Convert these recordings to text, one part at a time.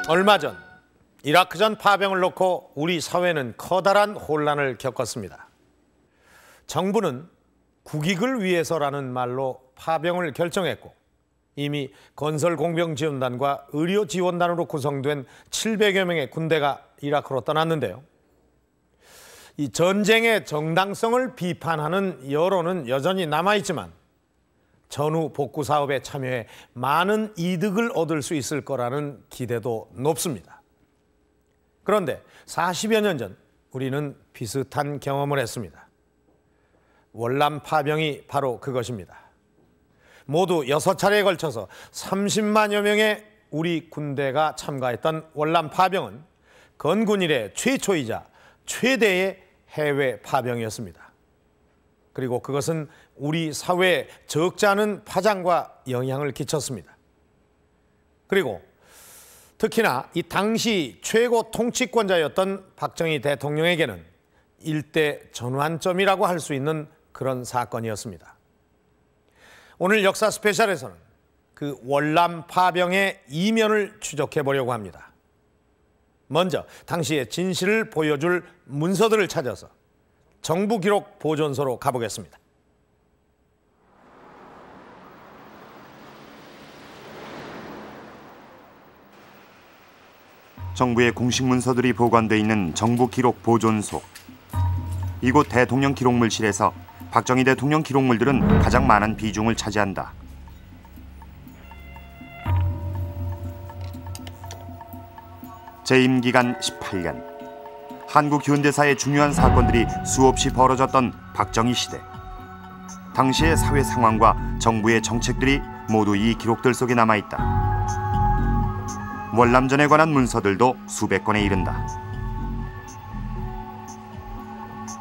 얼마 전 이라크전 파병을 놓고 우리 사회는 커다란 혼란을 겪었습니다. 정부는 국익을 위해서라는 말로 파병을 결정했고 이미 건설공병지원단과 의료지원단으로 구성된 700여 명의 군대가 이라크로 떠났는데요. 이 전쟁의 정당성을 비판하는 여론은 여전히 남아있지만 전후 복구 사업에 참여해 많은 이득을 얻을 수 있을 거라는 기대도 높습니다. 그런데 40여 년 전 우리는 비슷한 경험을 했습니다. 월남 파병이 바로 그것입니다. 모두 6차례에 걸쳐서 30만여 명의 우리 군대가 참가했던 월남 파병은 건군 이래 최초이자 최대의 해외 파병이었습니다. 그리고 그것은 우리 사회에 적지 않은 파장과 영향을 끼쳤습니다. 그리고 특히나 이 당시 최고 통치권자였던 박정희 대통령에게는 일대 전환점이라고 할 수 있는 그런 사건이었습니다. 오늘 역사 스페셜에서는 그 월남 파병의 이면을 추적해 보려고 합니다. 먼저 당시의 진실을 보여줄 문서들을 찾아서 정부 기록 보존소로 가보겠습니다. 정부의 공식 문서들이 보관돼 있는 정부 기록 보존소. 이곳 대통령 기록물실에서 박정희 대통령 기록물들은 가장 많은 비중을 차지한다. 재임 기간 18년. 한국 현대사의 중요한 사건들이 수없이 벌어졌던 박정희 시대. 당시의 사회 상황과 정부의 정책들이 모두 이 기록들 속에 남아있다. 월남전에 관한 문서들도 수백 건에 이른다.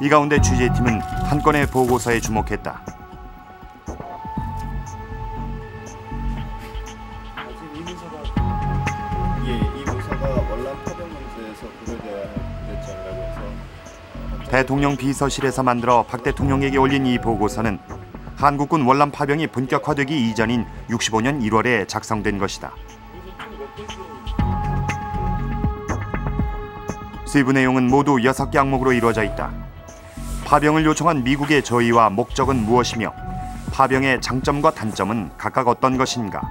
이 가운데 취재팀은 한 건의 보고서에 주목했다. 이 문서가 월남 파병 문제에서 고려돼야 할 대장이라고 해서 대통령 비서실에서 만들어 박 대통령에게 올린 이 보고서는 한국군 월남 파병이 본격화되기 이전인 65년 1월에 작성된 것이다. 세부 내용은 모두 6개 항목으로 이루어져 있다. 파병을 요청한 미국의 저의와 목적은 무엇이며 파병의 장점과 단점은 각각 어떤 것인가,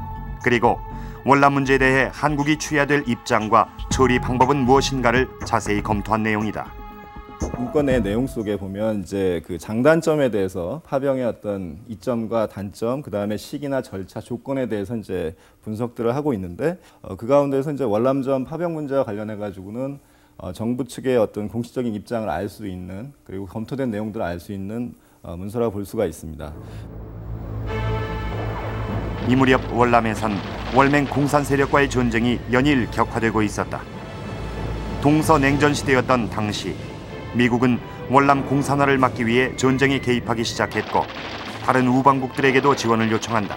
그리고 월남 문제에 대해 한국이 취해야 될 입장과 처리 방법은 무엇인가를 자세히 검토한 내용이다. 문건의 내용 속에 보면 이제 그 장단점에 대해서 파병의 어떤 이점과 단점, 그 다음에 시기나 절차, 조건에 대해서 이제 분석들을 하고 있는데 그 가운데서 이제 월남전 파병 문제와 관련해 가지고는 정부 측의 어떤 공식적인 입장을 알 수 있는, 그리고 검토된 내용들을 알 수 있는 문서라고 볼 수가 있습니다. 이 무렵 월남에선 월맹 공산 세력과의 전쟁이 연일 격화되고 있었다. 동서냉전 시대였던 당시 미국은 월남 공산화를 막기 위해 전쟁에 개입하기 시작했고 다른 우방국들에게도 지원을 요청한다.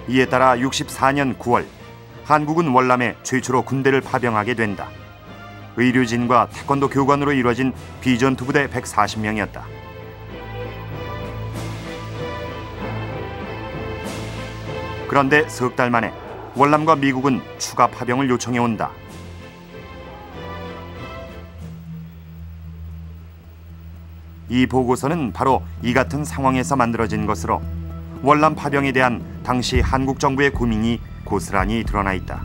이에 따라 64년 9월 한국은 월남에 최초로 군대를 파병하게 된다. 의료진과 태권도 교관으로 이루어진 비전투 부대 140명이었다. 그런데 석 달 만에 월남과 미국은 추가 파병을 요청해 온다. 이 보고서는 바로 이 같은 상황에서 만들어진 것으로 월남 파병에 대한 당시 한국 정부의 고민이 고스란히 드러나 있다.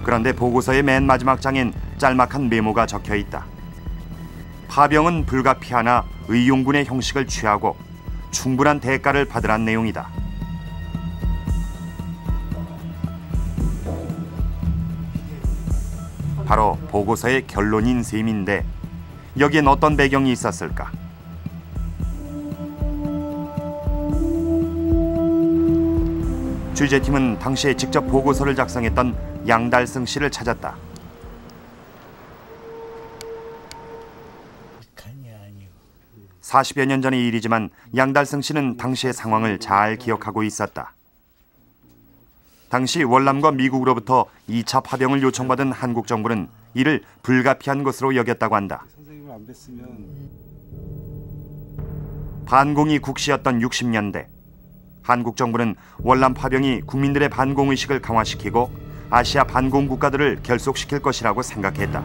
그런데 보고서의 맨 마지막 장엔 짤막한 메모가 적혀 있다. 파병은 불가피하나 의용군의 형식을 취하고 충분한 대가를 받으란 내용이다. 바로 보고서의 결론인 셈인데 여기엔 어떤 배경이 있었을까? 취재팀은 당시에 직접 보고서를 작성했던 양달승 씨를 찾았다. (40여 년) 전의 일이지만 양달승 씨는 당시의 상황을 잘 기억하고 있었다. 당시 월남과 미국으로부터 2차 파병을 요청받은 한국 정부는 이를 불가피한 것으로 여겼다고 한다. 반공이 국시였던 60년대, 한국 정부는 월남 파병이 국민들의 반공의식을 강화시키고 아시아 반공 국가들을 결속시킬 것이라고 생각했다.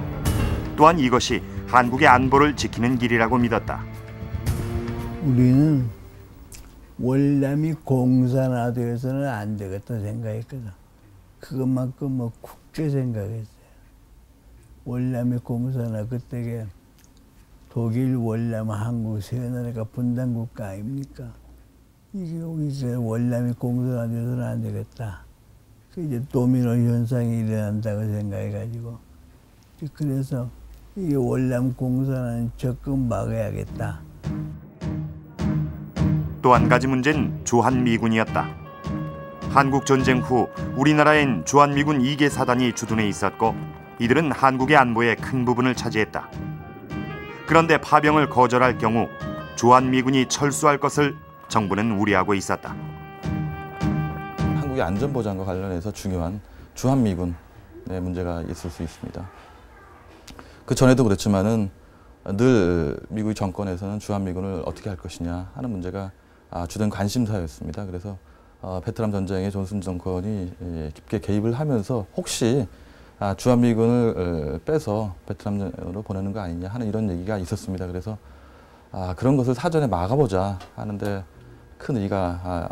또한 이것이 한국의 안보를 지키는 길이라고 믿었다. 우리는 월남이 공산화되어서는 안 되겠다 생각했거든. 그것만큼 뭐 굳게 생각했어요. 월남이 공산화, 그때게 독일, 월남, 한국 세 나라가 분단 국가 아닙니까? 이제 월남이 공산화되어서는 안 되겠다. 이제 도미노 현상이 일어난다고 생각해가지고, 그래서 이 월남 공산화는 적극 막아야겠다. 또 한 가지 문제는 주한미군이었다. 한국 전쟁 후 우리나라엔 주한미군 2개 사단이 주둔해 있었고 이들은 한국의 안보의 큰 부분을 차지했다. 그런데 파병을 거절할 경우 주한미군이 철수할 것을 정부는 우려하고 있었다. 한국의 안전보장과 관련해서 중요한 주한미군의 문제가 있을 수 있습니다. 그 전에도 그렇지만은 늘 미국의 정권에서는 주한미군을 어떻게 할 것이냐 하는 문제가 주된 관심사였습니다. 그래서 베트남 전쟁에 존슨 정권이 깊게 개입을 하면서 혹시 주한미군을 빼서 베트남으로 보내는 거 아니냐 하는 이런 얘기가 있었습니다. 그래서 그런 것을 사전에 막아보자 하는데 큰 의미가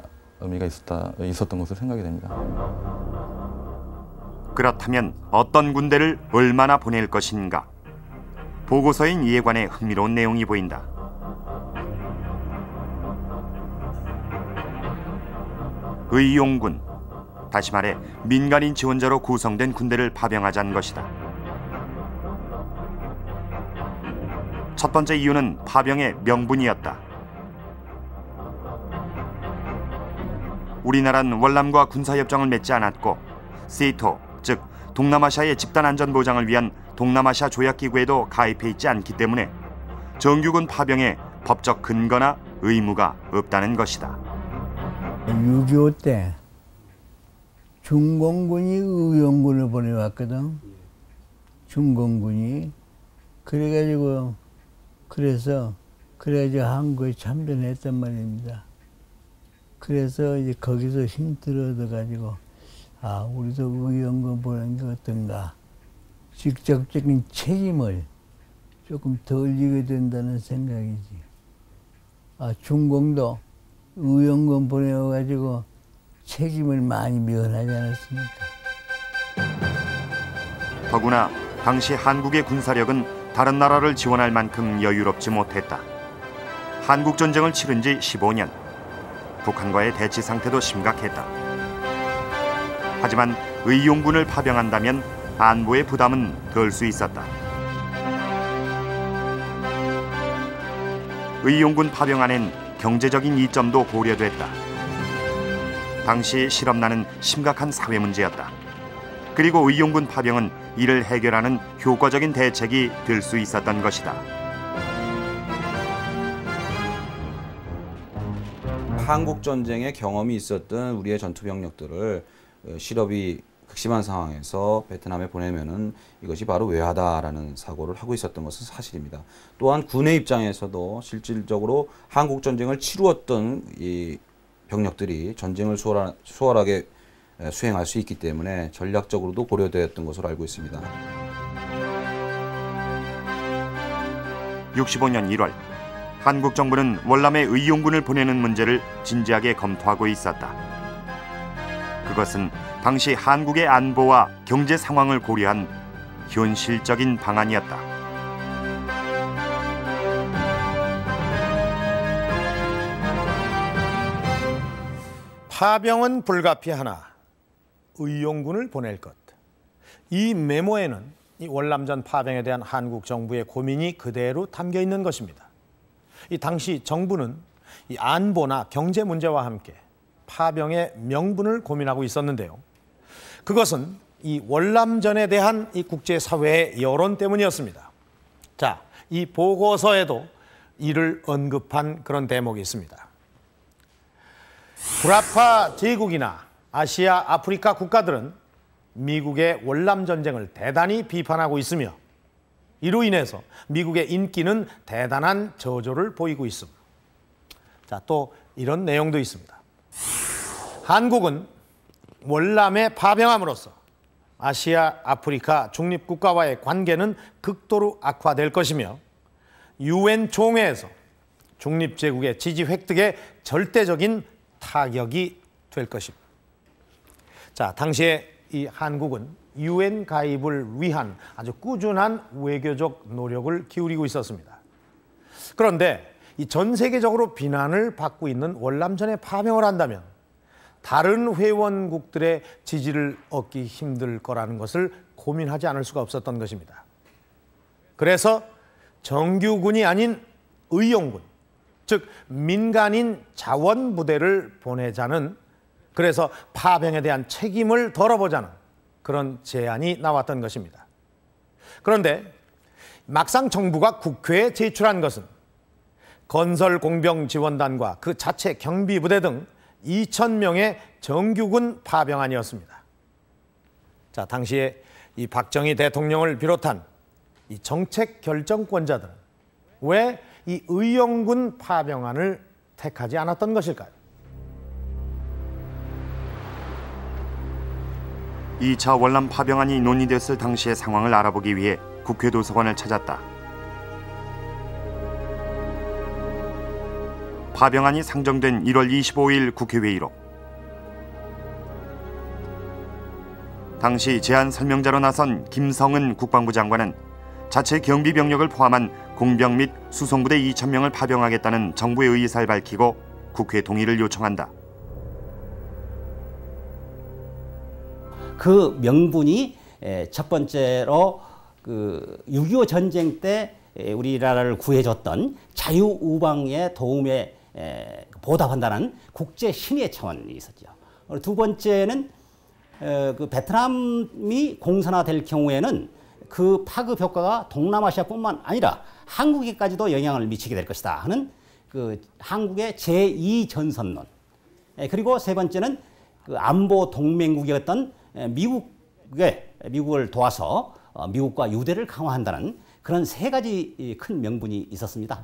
있었던 것으로 생각이 됩니다. 그렇다면 어떤 군대를 얼마나 보낼 것인가? 보고서인 이에 관해 흥미로운 내용이 보인다. 의용군, 다시 말해 민간인 지원자로 구성된 군대를 파병하자는 것이다. 첫 번째 이유는 파병의 명분이었다. 우리나라는 월남과 군사협정을 맺지 않았고 세토, 즉 동남아시아의 집단 안전 보장을 위한 동남아시아 조약기구에도 가입해 있지 않기 때문에 정규군 파병에 법적 근거나 의무가 없다는 것이다. 6.25 때 중공군이 의용군을 보내왔거든. 중공군이. 그래가지고 한국에 참전했단 말입니다. 그래서 이제 거기서 힌트를 얻어가지고 우리도 의용군 보낸 게 어떤가. 직접적인 책임을 조금 덜 지게 된다는 생각이지. 중공도 의용군 보내가지고 책임을 많이 면하지 않았습니까? 더구나 당시 한국의 군사력은 다른 나라를 지원할 만큼 여유롭지 못했다. 한국 전쟁을 치른 지 15년. 북한과의 대치 상태도 심각했다. 하지만 의용군을 파병한다면 안보의 부담은 덜 수 있었다. 의용군 파병 안엔 경제적인 이점도 고려됐다. 당시 실업난은 심각한 사회 문제였다. 그리고 의용군 파병은 이를 해결하는 효과적인 대책이 될 수 있었던 것이다. 한국 전쟁에 경험이 있었던 우리의 전투 병력들을 실업이 극심한 상황에서 베트남에 보내면은 이것이 바로 외화다라는 사고를 하고 있었던 것은 사실입니다. 또한 군의 입장에서도 실질적으로 한국 전쟁을 치루었던 이 병력들이 전쟁을 수월하게 수행할 수 있기 때문에 전략적으로도 고려되었던 것으로 알고 있습니다. 65년 1월 한국 정부는 월남에 의용군을 보내는 문제를 진지하게 검토하고 있었다. 그것은 당시 한국의 안보와 경제 상황을 고려한 현실적인 방안이었다. 파병은 불가피하나 의용군을 보낼 것. 이 메모에는 이 월남전 파병에 대한 한국 정부의 고민이 그대로 담겨 있는 것입니다. 이 당시 정부는 이 안보나 경제 문제와 함께 파병의 명분을 고민하고 있었는데요. 그것은 이 월남전에 대한 이 국제사회의 여론 때문이었습니다. 자, 이 보고서에도 이를 언급한 그런 대목이 있습니다. 불아파 제국이나 아시아, 아프리카 국가들은 미국의 월남전쟁을 대단히 비판하고 있으며 이로 인해서 미국의 인기는 대단한 저조를 보이고 있습니다. 자, 또 이런 내용도 있습니다. 한국은 월남에 파병함으로써 아시아, 아프리카 중립국가와의 관계는 극도로 악화될 것이며 UN 총회에서 중립제국의 지지 획득에 절대적인 타격이 될 것입니다. 자, 당시에 이 한국은 UN 가입을 위한 아주 꾸준한 외교적 노력을 기울이고 있었습니다. 그런데 이 전 세계적으로 비난을 받고 있는 월남전에 파병을 한다면 다른 회원국들의 지지를 얻기 힘들 거라는 것을 고민하지 않을 수가 없었던 것입니다. 그래서 정규군이 아닌 의용군, 즉 민간인 자원부대를 보내자는, 그래서 파병에 대한 책임을 덜어보자는 그런 제안이 나왔던 것입니다. 그런데 막상 정부가 국회에 제출한 것은 건설공병지원단과 그 자체 경비부대 등 2,000명의 정규군 파병안이었습니다. 자, 당시에 이 박정희 대통령을 비롯한 이 정책 결정권자들은 왜 이 의용군 파병안을 택하지 않았던 것일까요? 2차 월남 파병안이 논의됐을 당시의 상황을 알아보기 위해 국회 도서관을 찾았다. 파병안이 상정된 1월 25일 국회회의록. 당시 제안 설명자로 나선 김성은 국방부 장관은 자체 경비병력을 포함한 공병 및 수송부대 2,000명을 파병하겠다는 정부의 의사를 밝히고 국회 동의를 요청한다. 그 명분이 첫 번째로 그 6.25 전쟁 때 우리나라를 구해줬던 자유우방의 도움에 보답한다는 국제 신의의 차원이 있었죠. 두 번째는 그 베트남이 공산화될 경우에는 그 파급 효과가 동남아시아뿐만 아니라 한국에까지도 영향을 미치게 될 것이다 하는 그 한국의 제2전선론. 그리고 세 번째는 그 안보 동맹국이었던 미국을 도와서 미국과 유대를 강화한다는 그런 세 가지 큰 명분이 있었습니다.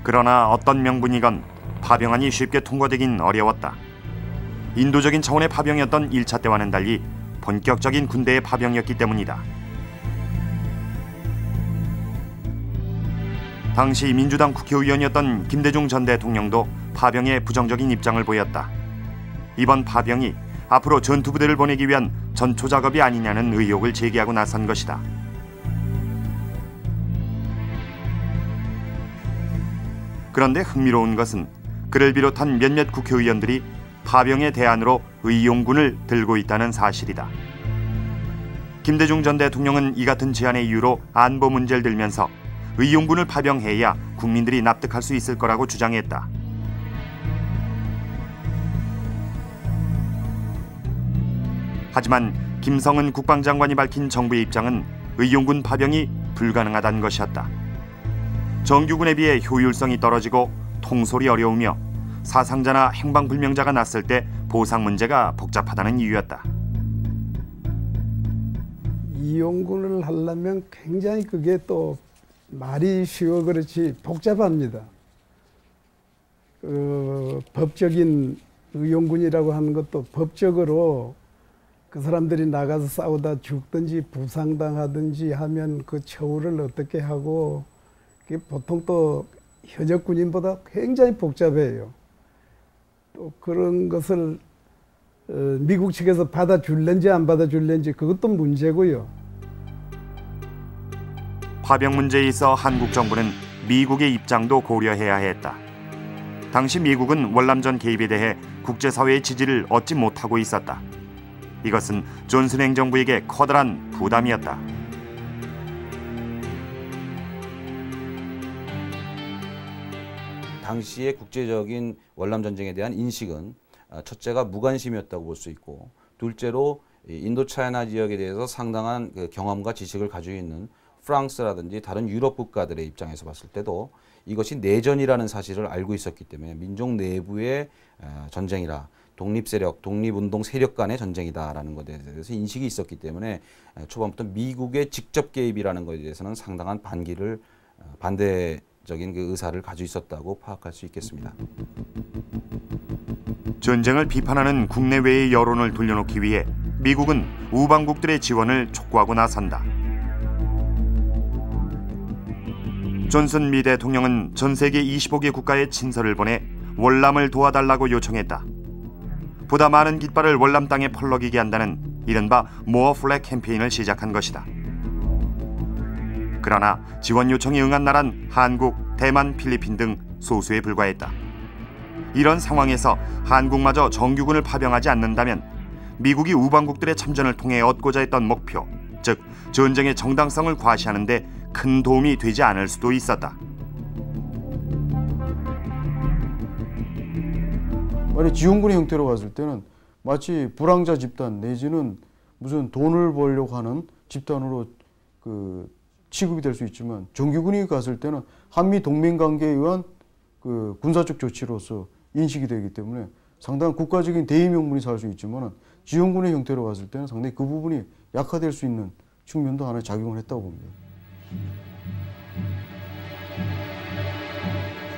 그러나 어떤 명분이건 파병안이 쉽게 통과되긴 어려웠다. 인도적인 차원의 파병이었던 1차 때와는 달리 본격적인 군대의 파병이었기 때문이다. 당시 민주당 국회의원이었던 김대중 전 대통령도 파병에 부정적인 입장을 보였다. 이번 파병이 앞으로 전투부대를 보내기 위한 전초 작업이 아니냐는 의혹을 제기하고 나선 것이다. 그런데 흥미로운 것은 그를 비롯한 몇몇 국회의원들이 파병의 대안으로 의용군을 들고 있다는 사실이다. 김대중 전 대통령은 이 같은 제안의 이유로 안보 문제를 들면서 의용군을 파병해야 국민들이 납득할 수 있을 거라고 주장했다. 하지만 김성은 국방장관이 밝힌 정부의 입장은 의용군 파병이 불가능하다는 것이었다. 정규군에 비해 효율성이 떨어지고 통솔이 어려우며 사상자나 행방불명자가 났을 때 보상 문제가 복잡하다는 이유였다. 의용군을 하려면 굉장히 그게 또 말이 쉬워 그렇지 복잡합니다. 법적인 의용군이라고 하는 것도 법적으로 그 사람들이 나가서 싸우다 죽든지 부상당하든지 하면 그 처우를 어떻게 하고, 그게 보통 또 현역 군인보다 굉장히 복잡해요. 또 그런 것을 미국 측에서 받아줄는지 안 받아줄는지 그것도 문제고요. 파병 문제에 있어 한국 정부는 미국의 입장도 고려해야 했다. 당시 미국은 월남전 개입에 대해 국제사회의 지지를 얻지 못하고 있었다. 이것은 존슨 행정부에게 커다란 부담이었다. 당시의 국제적인 월남전쟁에 대한 인식은 첫째가 무관심이었다고 볼 수 있고, 둘째로 인도차이나 지역에 대해서 상당한 그 경험과 지식을 가지고 있는 프랑스라든지 다른 유럽 국가들의 입장에서 봤을 때도 이것이 내전이라는 사실을 알고 있었기 때문에 민족 내부의 전쟁이라, 독립세력, 독립운동 세력 간의 전쟁이다라는 것에 대해서 인식이 있었기 때문에 초반부터 미국의 직접 개입이라는 것에 대해서는 상당한 반대 적인 그 의사를 가지고 있었다고 파악할 수 있겠습니다. 전쟁을 비판하는 국내외의 여론을 돌려놓기 위해 미국은 우방국들의 지원을 촉구하고 나선다. 존슨 미 대통령은 전 세계 25개 국가에 친서를 보내 월남을 도와달라고 요청했다. 보다 많은 깃발을 월남 땅에 펄럭이게 한다는 이른바 모어 플렉 캠페인을 시작한 것이다. 그러나 지원 요청에 응한 나라는 한국, 대만, 필리핀 등 소수에 불과했다. 이런 상황에서 한국마저 정규군을 파병하지 않는다면 미국이 우방국들의 참전을 통해 얻고자 했던 목표, 즉 전쟁의 정당성을 과시하는 데 큰 도움이 되지 않을 수도 있었다. 만약 지원군의 형태로 봤을 때는 마치 불황자 집단 내지는 무슨 돈을 벌려고 하는 집단으로 취급이 될 수 있지만, 정규군이 갔을 때는 한미 동맹 관계에 의한 군사적 조치로서 인식이 되기 때문에 상당한 국가적인 대의 명분이 살 수 있지만, 지원군의 형태로 봤을 때는 상당히 그 부분이 약화될 수 있는 측면도 하나 작용을 했다고 봅니다.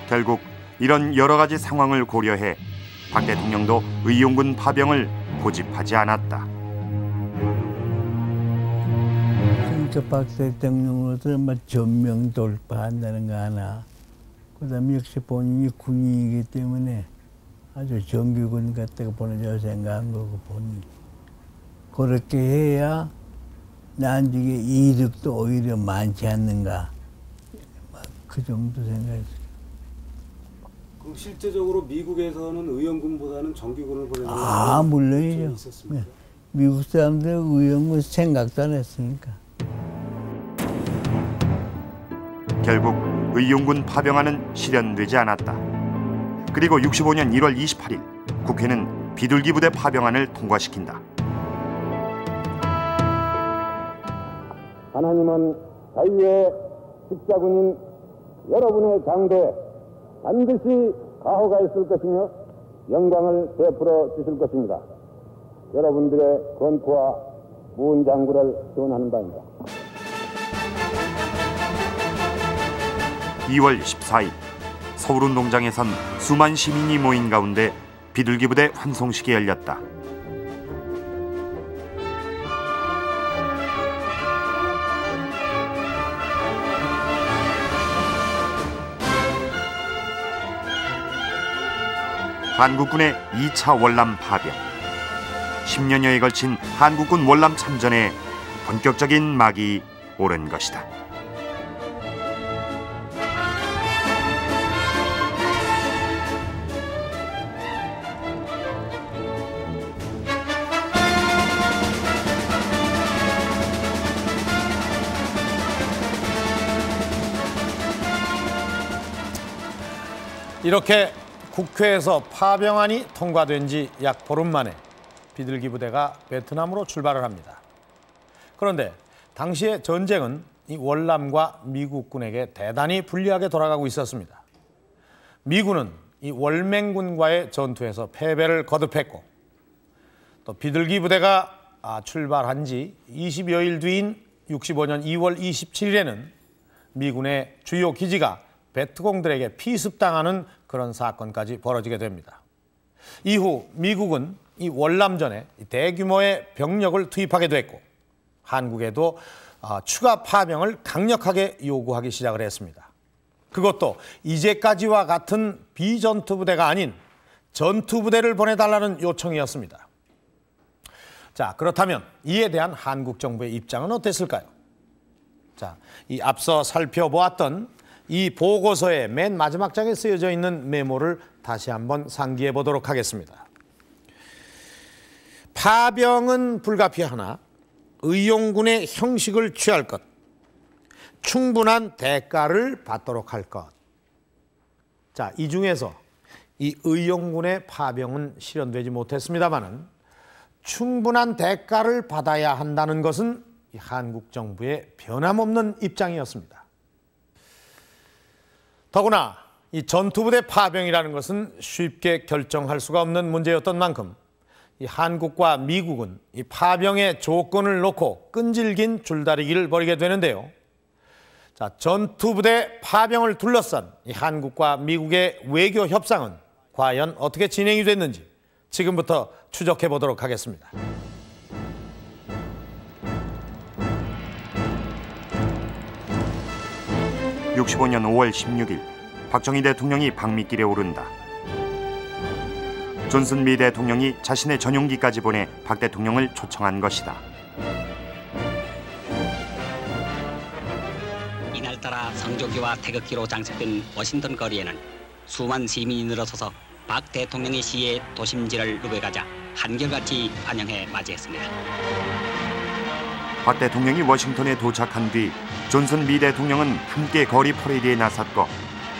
결국 이런 여러 가지 상황을 고려해 박 대통령도 의용군 파병을 고집하지 않았다. 그러니까 박 대통령으로서 전면 돌파한다는 거 하나, 그다음에 역시 본인이 군인이기 때문에 아주 정규군 갖다가 보내자고 생각한 거고, 본인 그렇게 해야 나중에 이득도 오히려 많지 않는가, 그 정도 생각했어요. 그럼 실제적으로 미국에서는 의용군보다는 정규군을 보내는 물론이죠. 있었습니다. 네. 미국 사람들 의용군 생각도 안 했으니까. 결국 의용군 파병안은 실현되지 않았다. 그리고 65년 1월 28일 국회는 비둘기 부대 파병안을 통과시킨다. 하나님은 자유의 십자군인 여러분의 장대에 반드시 가호가 있을 것이며 영광을 베풀어 주실 것입니다. 여러분들의 건투와 무은장구를 기원하는 바입니다. 2월 14일 서울운동장에선 수만 시민이 모인 가운데 비둘기 부대 환송식이 열렸다. 한국군의 2차 월남 파병. 10년여에 걸친 한국군 월남 참전에 본격적인 막이 오른 것이다. 이렇게 국회에서 파병안이 통과된 지 약 보름 만에 비둘기 부대가 베트남으로 출발을 합니다. 그런데 당시의 전쟁은 이 월남과 미국군에게 대단히 불리하게 돌아가고 있었습니다. 미군은 이 월맹군과의 전투에서 패배를 거듭했고, 또 비둘기 부대가 출발한 지 20여일 뒤인 65년 2월 27일에는 미군의 주요 기지가 베트공들에게 피습당하는 그런 사건까지 벌어지게 됩니다. 이후 미국은 이 월남전에 대규모의 병력을 투입하게 됐고, 한국에도 추가 파병을 강력하게 요구하기 시작을 했습니다. 그것도 이제까지와 같은 비전투부대가 아닌 전투부대를 보내달라는 요청이었습니다. 자, 그렇다면 이에 대한 한국 정부의 입장은 어땠을까요? 자, 이 앞서 살펴보았던 이 보고서의 맨 마지막 장에 쓰여져 있는 메모를 다시 한번 상기해 보도록 하겠습니다. 파병은 불가피하나 의용군의 형식을 취할 것, 충분한 대가를 받도록 할 것. 자, 이 중에서 이 의용군의 파병은 실현되지 못했습니다마는 충분한 대가를 받아야 한다는 것은 이 한국 정부의 변함없는 입장이었습니다. 더구나 이 전투부대 파병이라는 것은 쉽게 결정할 수가 없는 문제였던 만큼 이 한국과 미국은 이 파병의 조건을 놓고 끈질긴 줄다리기를 벌이게 되는데요. 자, 전투부대 파병을 둘러싼 이 한국과 미국의 외교 협상은 과연 어떻게 진행이 됐는지 지금부터 추적해 보도록 하겠습니다. (65년 5월 16일) 박정희 대통령이 방미길에 오른다. 존슨 미 대통령이 자신의 전용기까지 보내 박 대통령을 초청한 것이다. 이날따라 성조기와 태극기로 장식된 워싱턴 거리에는 수만 시민이 늘어서서 박 대통령의 시에 도심지를 누벼가자 한결같이 환영해 맞이했습니다. 박 대통령이 워싱턴에 도착한 뒤 존슨 미 대통령은 함께 거리 퍼레이드에 나섰고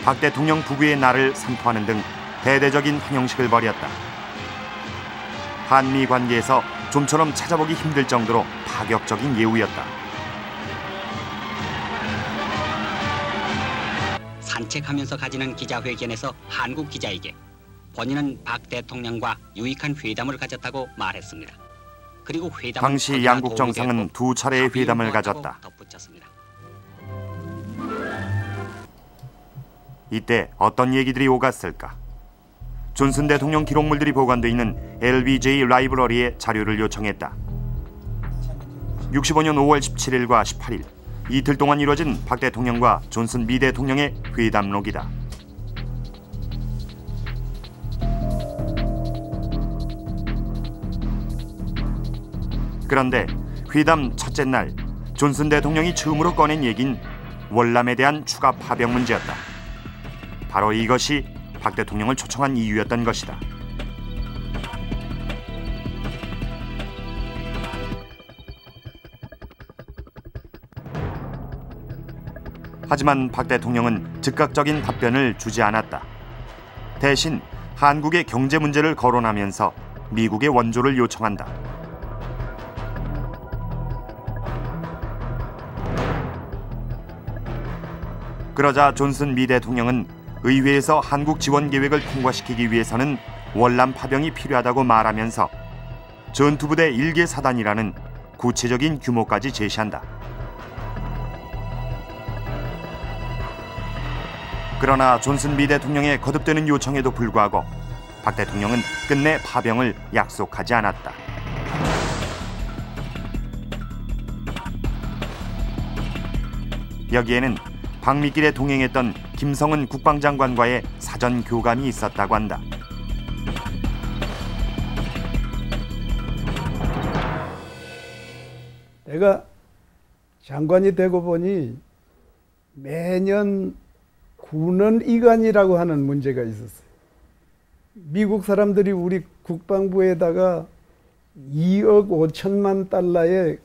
박 대통령 부부의 날을 선포하는 등 대대적인 환영식을 벌였다. 한미 관계에서 좀처럼 찾아보기 힘들 정도로 파격적인 예우였다. 산책하면서 가지는 기자회견에서 한국 기자에게 본인은 박 대통령과 유익한 회담을 가졌다고 말했습니다. 그리고 회담 당시 양국 정상은 두 차례의 회담을 가졌다. 덧붙였습니다. 이때 어떤 얘기들이 오갔을까? 존슨 대통령 기록물들이 보관돼 있는 LBJ 라이브러리에 자료를 요청했다. 65년 5월 17일과 18일 이틀 동안 이뤄진 박 대통령과 존슨 미 대통령의 회담록이다. 그런데 회담 첫째 날 존슨 대통령이 처음으로 꺼낸 얘긴 월남에 대한 추가 파병 문제였다. 바로 이것이 박 대통령을 초청한 이유였던 것이다. 하지만 박 대통령은 즉각적인 답변을 주지 않았다. 대신 한국의 경제 문제를 거론하면서 미국의 원조를 요청한다. 그러자 존슨 미 대통령은 의회에서 한국 지원 계획을 통과시키기 위해서는 월남 파병이 필요하다고 말하면서 전투부대 1개 사단이라는 구체적인 규모까지 제시한다. 그러나 존슨 미 대통령의 거듭되는 요청에도 불구하고 박 대통령은 끝내 파병을 약속하지 않았다. 여기에는 방미길에 동행했던 김성은 국방장관과의 사전 교감이 있었다고 한다. 내가 장관이 되고 보니 매년 군원 이관이라고 하는 문제가 있었어요. 미국 사람들이 우리 국방부에다가 2억 5천만 달러의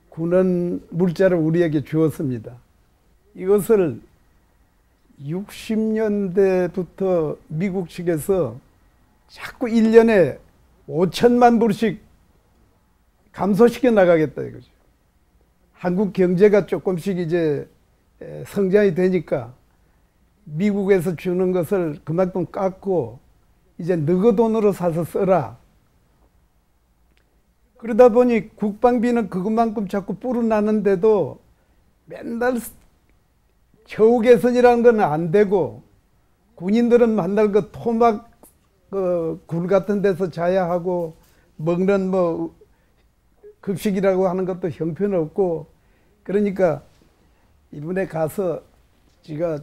군원 물자를 우리에게 주었습니다. 이것을 60년대부터 미국 측에서 자꾸 1년에 5천만 불씩 감소시켜 나가겠다 이거죠. 한국 경제가 조금씩 이제 성장이 되니까 미국에서 주는 것을 그만큼 깎고 이제 너희 돈으로 사서 써라. 그러다 보니 국방비는 그것만큼 자꾸 불어나는데도 맨날 처우 개선이라는 건 안 되고 군인들은 맨날 그 토막 굴 같은 데서 자야 하고 먹는 뭐 급식이라고 하는 것도 형편없고 그러니까 이번에 가서 제가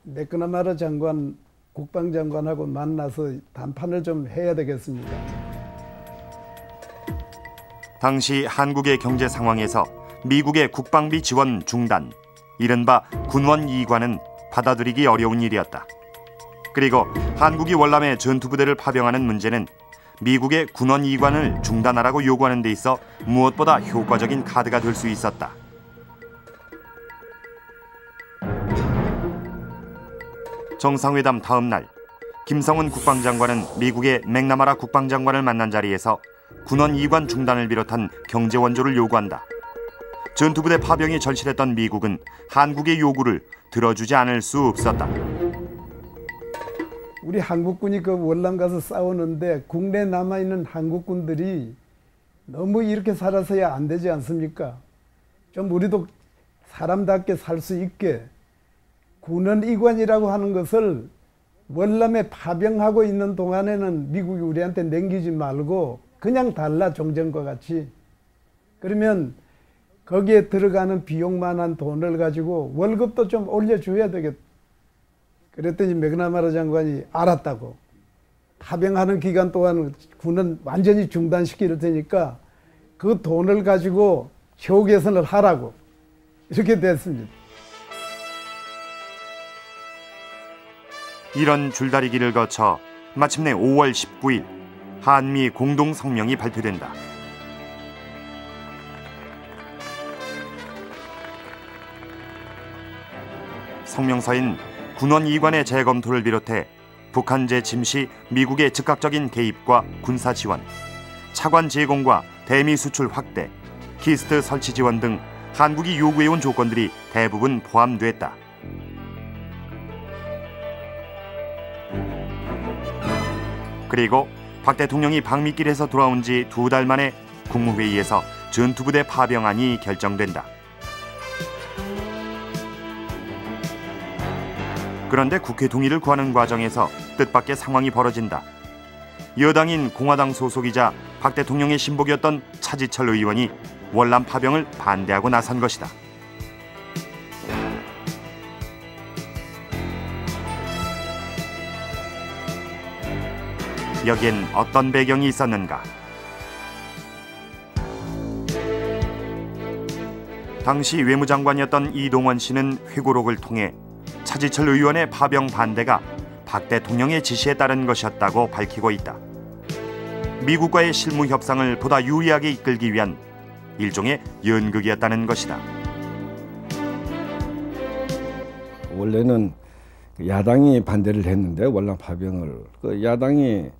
맥거나마라 장관 국방장관하고 만나서談판을 좀 해야 되겠습니다. 당시 한국의 경제 상황에서 미국의 국방비 지원 중단, 이른바 군원 이관은 받아들이기 어려운 일이었다. 그리고 한국이 월남에 전투부대를 파병하는 문제는 미국의 군원 이관을 중단하라고 요구하는 데 있어 무엇보다 효과적인 카드가 될 수 있었다. 정상회담 다음 날 김성은 국방장관은 미국의 맥나마라 국방장관을 만난 자리에서 군원 이관 중단을 비롯한 경제 원조를 요구한다. 전투부대 파병이 절실했던 미국은 한국의 요구를 들어주지 않을 수 없었다. 우리 한국군이 그 월남 가서 싸우는데 국내에 남아있는 한국군들이 너무 이렇게 살아서야 안 되지 않습니까? 좀 우리도 사람답게 살 수 있게 군원이관이라고 하는 것을 월남에 파병하고 있는 동안에는 미국이 우리한테 남기지 말고 그냥 달라, 종전과 같이. 그러면 거기에 들어가는 비용만한 돈을 가지고 월급도 좀 올려줘야 되겠다. 그랬더니 맥나마라 장관이 알았다고. 파병하는 기간 동안 군은 완전히 중단시킬 테니까 그 돈을 가지고 효 개선을 하라고. 이렇게 됐습니다. 이런 줄다리기를 거쳐 마침내 5월 19일 한미 공동 성명이 발표된다. 성명서인 군원 이관의 재검토를 비롯해 북한제 침시 미국의 즉각적인 개입과 군사 지원, 차관 제공과 대미 수출 확대, 키스트 설치 지원 등 한국이 요구해온 조건들이 대부분 포함됐다. 그리고 박 대통령이 방미길에서 돌아온 지 2달 만에 국무회의에서 전투부대 파병안이 결정된다. 그런데 국회 동의를 구하는 과정에서 뜻밖의 상황이 벌어진다. 여당인 공화당 소속이자 박 대통령의 신복이었던 차지철 의원이 월남 파병을 반대하고 나선 것이다. 여기엔 어떤 배경이 있었는가? 당시 외무장관이었던 이동원 씨는 회고록을 통해 차지철 의원의 파병 반대가 박 대통령의 지시에 따른 것이었다고 밝히고 있다. 미국과의 실무 협상을 보다 유리하게 이끌기 위한 일종의 연극이었다는 것이다. 원래는 야당이 반대를 했는데 월남 파병을 야당이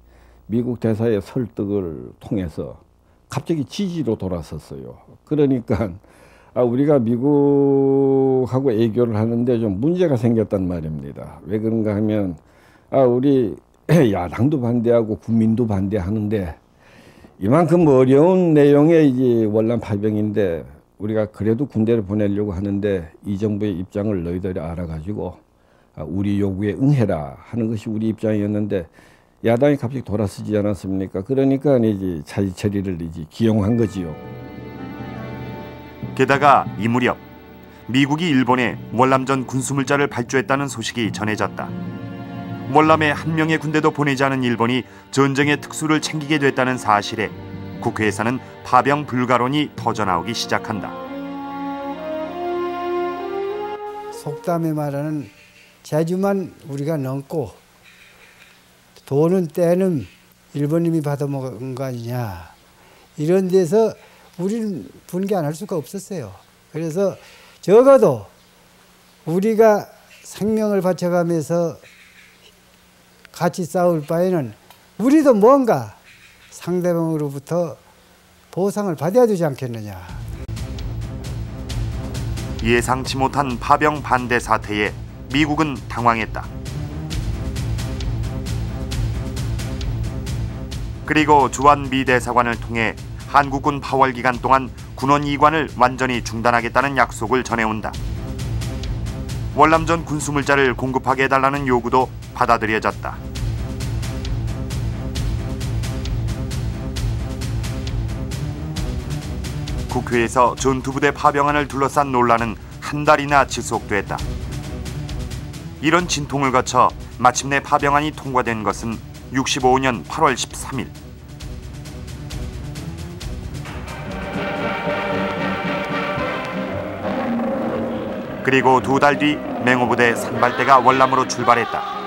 미국 대사의 설득을 통해서 갑자기 지지로 돌아섰어요. 그러니까 우리가 미국하고 애교를 하는데 좀 문제가 생겼단 말입니다. 왜 그런가 하면 우리 야당도 반대하고 국민도 반대하는데 이만큼 어려운 내용의 이제 월남 파병인데 우리가 그래도 군대를 보내려고 하는데 이 정부의 입장을 너희들이 알아가지고 우리 요구에 응해라 하는 것이 우리 입장이었는데 야당이 갑자기 돌아서지 않았습니까? 그러니까 이제 차지철이를 이제 기용한 거지요. 게다가 이 무렵 미국이 일본에 월남전 군수물자를 발주했다는 소식이 전해졌다. 월남에 한 명의 군대도 보내지 않은 일본이 전쟁의 특수를 챙기게 됐다는 사실에 국회에서는 파병 불가론이 터져나오기 시작한다. 속담에 말하는 제주만 우리가 넘고 돈은 때는 일본님이 받아먹은 거 아니냐. 이런 데서 우리는 분개 안 할 수가 없었어요. 그래서 적어도 우리가 생명을 바쳐가면서 같이 싸울 바에는 우리도 뭔가 상대방으로부터 보상을 받아야 되지 않겠느냐. 예상치 못한 파병 반대 사태에 미국은 당황했다. 그리고 주한 미 대사관을 통해 한국군 파월 기간 동안 군원 이관을 완전히 중단하겠다는 약속을 전해온다. 월남전 군수물자를 공급하게 해달라는 요구도 받아들여졌다. 국회에서 전투부대 파병안을 둘러싼 논란은 한 달이나 지속됐다. 이런 진통을 거쳐 마침내 파병안이 통과된 것은 65년 8월 13일. 그리고 2달 뒤 맹호부대 산발대가 월남으로 출발했다.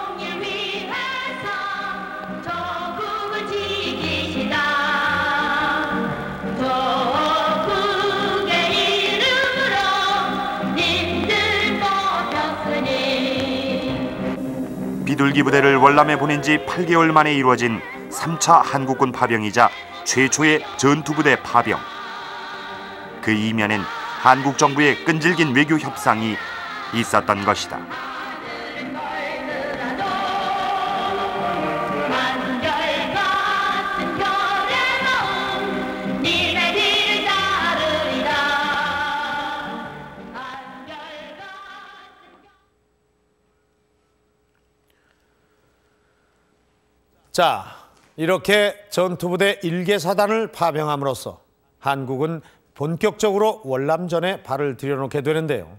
비둘기 부대를 월남에 보낸 지 8개월 만에 이루어진 3차 한국군 파병이자 최초의 전투부대 파병. 그 이면엔 한국 정부의 끈질긴 외교 협상이 있었던 것이다. 자, 이렇게 전투부대 1개 사단을 파병함으로써 한국은 본격적으로 월남전에 발을 들여놓게 되는데요.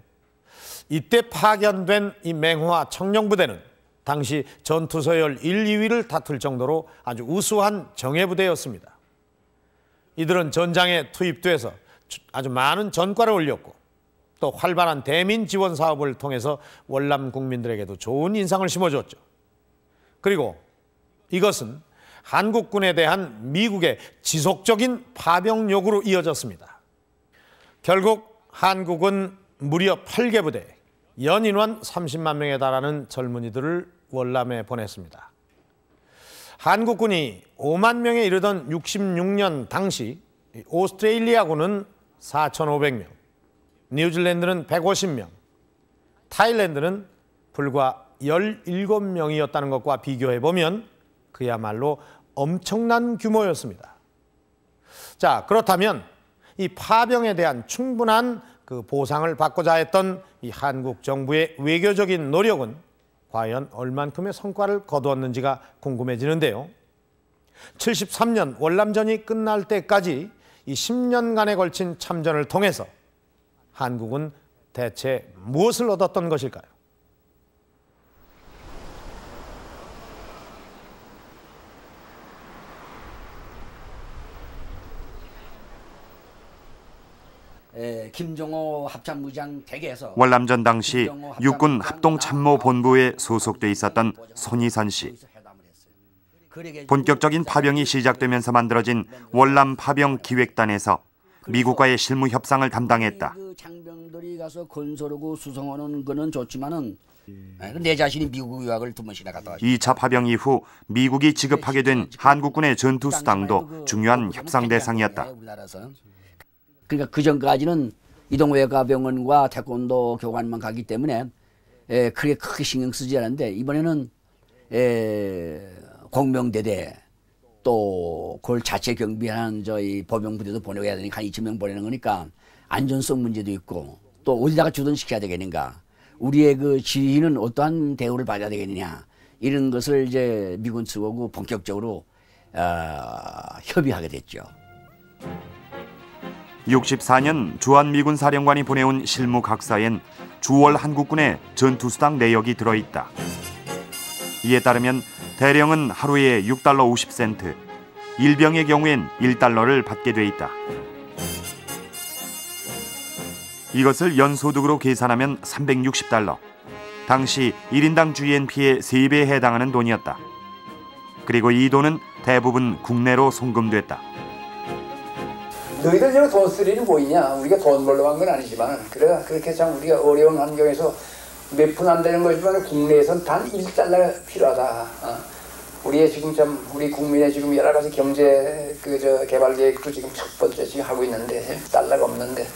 이때 파견된 이 맹화 청령부대는 당시 전투 서열 1, 2위를 다툴 정도로 아주 우수한 정예부대였습니다. 이들은 전장에 투입돼서 아주 많은 전과를 올렸고 또 활발한 대민 지원 사업을 통해서 월남 국민들에게도 좋은 인상을 심어줬죠. 그리고 이것은 한국군에 대한 미국의 지속적인 파병 요구로 이어졌습니다. 결국 한국은 무려 8개 부대, 연인원 30만 명에 달하는 젊은이들을 월남에 보냈습니다. 한국군이 5만 명에 이르던 66년 당시 오스트레일리아군은 4,500명, 뉴질랜드는 150명, 타일랜드는 불과 17명이었다는 것과 비교해보면 그야말로 엄청난 규모였습니다. 자, 그렇다면 이 파병에 대한 충분한 그 보상을 받고자 했던 이 한국 정부의 외교적인 노력은 과연 얼만큼의 성과를 거두었는지가 궁금해지는데요. 73년 월남전이 끝날 때까지 이 10년간에 걸친 참전을 통해서 한국은 대체 무엇을 얻었던 것일까요? 김정호 합참무장 댁에서 월남전 당시 육군 합동참모본부에 소속돼 있었던 손희선 씨. 본격적인 파병이 시작되면서 만들어진 월남 파병 기획단에서 미국과의 실무 협상을 담당했다. 장병들이 가서 건설하고 수송하는 거는 좋지만은 내 자신이 미국 유학을 2번씩이나 갔다 왔죠. 2차 파병 이후 미국이 지급하게 된 한국군의 전투수당도 중요한 협상 대상이었다. 그러니까 그 전까지는 이동외과병원과 태권도 교관만 가기 때문에 크게 신경 쓰지 않았는데 이번에는 공명대대 또 그걸 자체 경비하는 저희 보병부대도 보내야 되니까 한 2,000명 보내는 거니까 안전성 문제도 있고 또 어디다가 주둔시켜야 되겠는가, 우리의 그 지휘는 어떠한 대우를 받아야 되겠느냐, 이런 것을 이제 미군 측하고 본격적으로 협의하게 됐죠. 64년 주한미군 사령관이 보내온 실무 각서엔 주월 한국군의 전투수당 내역이 들어있다. 이에 따르면 대령은 하루에 $6 50센트, 일병의 경우엔 $1를 받게 돼 있다. 이것을 연소득으로 계산하면 $360, 당시 1인당 GNP의 3배에 해당하는 돈이었다. 그리고 이 돈은 대부분 국내로 송금됐다. 너희들 지금 돈 쓸 일이 뭐 있냐? 우리가 돈 벌러 간 건 아니지만 그렇게 참 우리가 어려운 환경에서 몇 푼 안 되는 거지만 국내에선 단 $1 필요하다. 우리의 지금 참 우리 국민의 지금 여러 가지 경제 개발 계획도 지금 첫 번째 지금 하고 있는데 $1가 없는데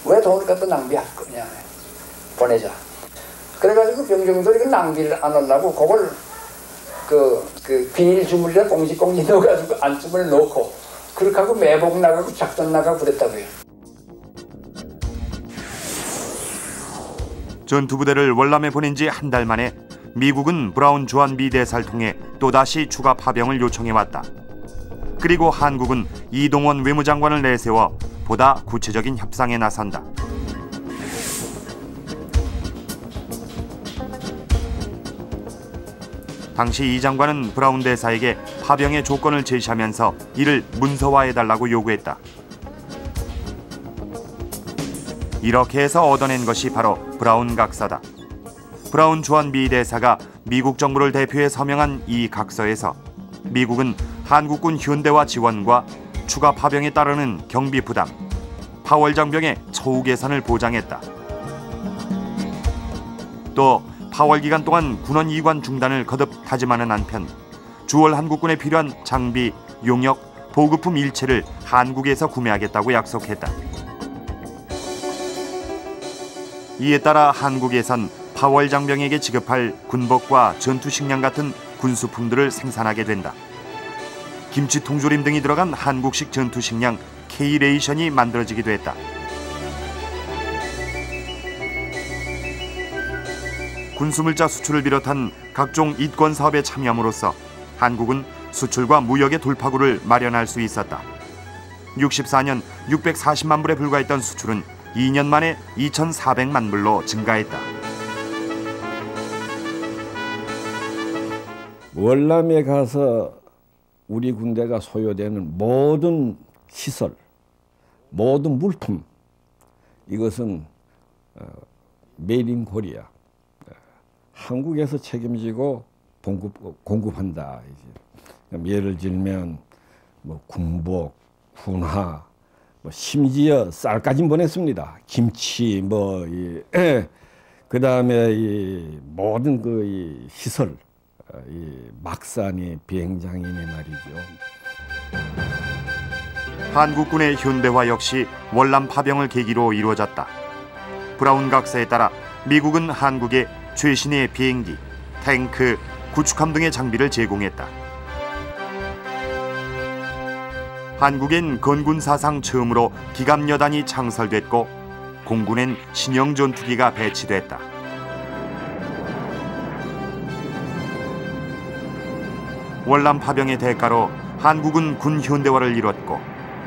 왜 돈을 갖다 낭비할 거냐? 보내자. 그래가지고 병정들이 그 낭비를 안 하려고 그걸 그 비닐 주물이라 공지 넣어가지고 안주머니에 넣고 그렇게 하고 매복 나가고 작전 나가고 그랬다고요. 전투부대를 월남에 보낸 지 한 달 만에 미국은 브라운 주한미 대사를 통해 또다시 추가 파병을 요청해왔다. 그리고 한국은 이동원 외무장관을 내세워 보다 구체적인 협상에 나선다. 당시 이 장관은 브라운 대사에게 파병의 조건을 제시하면서 이를 문서화해달라고 요구했다. 이렇게 해서 얻어낸 것이 바로 브라운 각서다. 브라운 주한미 대사가 미국 정부를 대표해 서명한 이 각서에서 미국은 한국군 현대화 지원과 추가 파병에 따르는 경비 부담, 파월 장병의 처우 개선을 보장했다. 또 파월 기간 동안 군원 이관 중단을 거듭 다짐하는 한편 주월 한국군에 필요한 장비, 용역, 보급품 일체를 한국에서 구매하겠다고 약속했다. 이에 따라 한국에선 파월 장병에게 지급할 군복과 전투식량 같은 군수품들을 생산하게 된다. 김치 통조림 등이 들어간 한국식 전투식량 K-레이션이 만들어지기도 했다. 군수물자 수출을 비롯한 각종 이권 사업에 참여함으로써 한국은 수출과 무역의 돌파구를 마련할 수 있었다. 64년 640만 불에 불과했던 수출은 2년 만에 2,400만 불로 증가했다. 월남에 가서 우리 군대가 소요되는 모든 시설, 모든 물품, 이것은 메이드 인 코리아, 한국에서 책임지고 공급한다. 예를 들면 뭐 군복, 군화, 뭐 심지어 쌀까지 보냈습니다. 김치, 그다음에 이 모든 이 시설, 이 막산이 비행장이네 말이죠. 한국군의 현대화 역시 월남 파병을 계기로 이루어졌다. 브라운 각서에 따라 미국은 한국에 최신의 비행기, 탱크, 구축함 등의 장비를 제공했다. 한국엔 건군 사상 처음으로 기갑여단이 창설됐고 공군엔 신형 전투기가 배치됐다. 월남 파병의 대가로 한국은 군 현대화를 이뤘고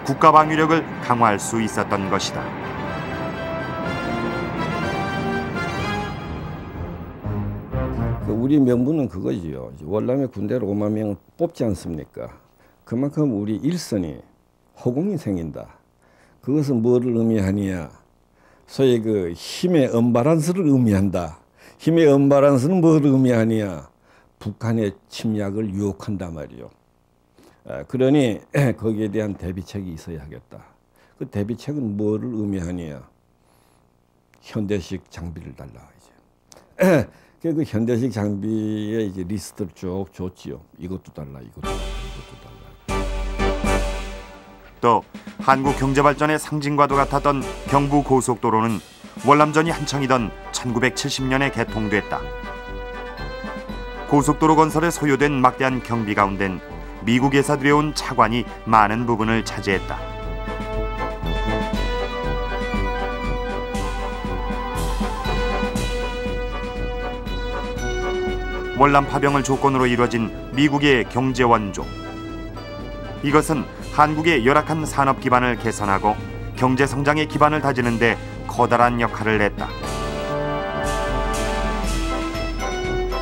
국가 방위력을 강화할 수 있었던 것이다. 우리 명분은 그거지요. 월남의 군대를 5만 명을 뽑지 않습니까? 그만큼 우리 일선이 허공이 생긴다. 그것은 뭐를 의미하느냐? 소위 그 힘의 언밸런스를 의미한다. 힘의 언밸런스는 뭐를 의미하느냐? 북한의 침략을 유혹한단 말이요. 그러니 거기에 대한 대비책이 있어야 하겠다. 그 대비책은 뭐를 의미하느냐? 현대식 장비를 달라 이제. 그 현대식 장비의 이제 리스트를 쭉 줬지요. 이것도 달라, 이것도 달라, 이것도 달라. 또 한국 경제 발전의 상징과도 같았던 경부 고속도로는 월남전이 한창이던 1970년에 개통됐다. 고속도로 건설에 소요된 막대한 경비 가운데는 미국에서 들여온 차관이 많은 부분을 차지했다. 월남 파병을 조건으로 이루어진 미국의 경제 원조. 이것은 한국의 열악한 산업 기반을 개선하고 경제 성장의 기반을 다지는 데 커다란 역할을 했다.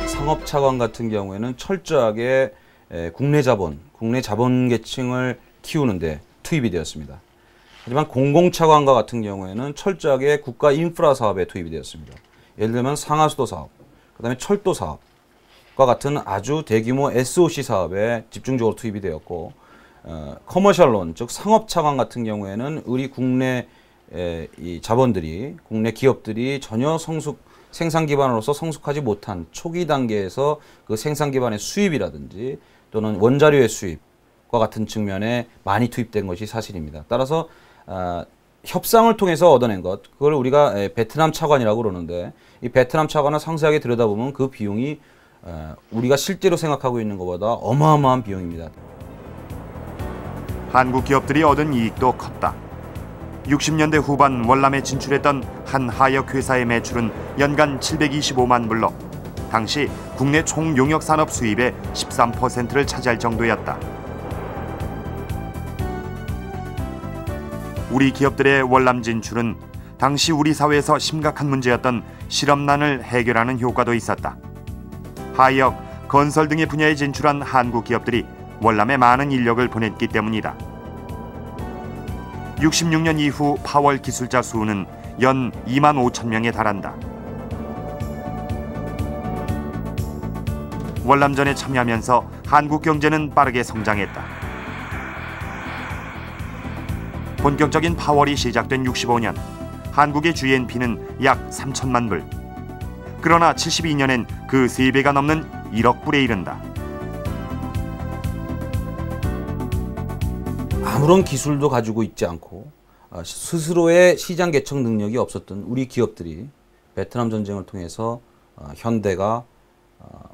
상업차관 같은 경우에는 철저하게 국내 자본 계층을 키우는데 투입이 되었습니다. 하지만 공공차관과 같은 경우에는 철저하게 국가 인프라 사업에 투입이 되었습니다. 예를 들면 상하수도 사업, 그다음에 철도 사업과 같은 아주 대규모 SOC 사업에 집중적으로 투입이 되었고, 커머셜론, 즉 상업차관 같은 경우에는 우리 국내 이 자본들이, 국내 기업들이 전혀 생산 기반으로서 성숙하지 못한 초기 단계에서 그 생산 기반의 수입이라든지 또는 원자료의 수입과 같은 측면에 많이 투입된 것이 사실입니다. 따라서 협상을 통해서 얻어낸 것, 그걸 우리가 베트남 차관이라고 그러는데, 이 베트남 차관을 상세하게 들여다보면 그 비용이 우리가 실제로 생각하고 있는 것보다 어마어마한 비용입니다. 한국 기업들이 얻은 이익도 컸다. 60년대 후반 월남에 진출했던 한 하역 회사의 매출은 연간 725만 불로 당시 국내 총 용역 산업 수입의 13%를 차지할 정도였다. 우리 기업들의 월남 진출은 당시 우리 사회에서 심각한 문제였던 실업난을 해결하는 효과도 있었다. 하역, 건설 등의 분야에 진출한 한국 기업들이 월남에 많은 인력을 보냈기 때문이다. 66년 이후 파월 기술자 수는 연 2만 5천 명에 달한다. 월남전에 참여하면서 한국 경제는 빠르게 성장했다. 본격적인 파월이 시작된 65년, 한국의 GNP는 약 3천만 불. 그러나 72년엔 그 3배가 넘는 1억 불에 이른다. 아무런 기술도 가지고 있지 않고 스스로의 시장 개척 능력이 없었던 우리 기업들이 베트남 전쟁을 통해서 현대가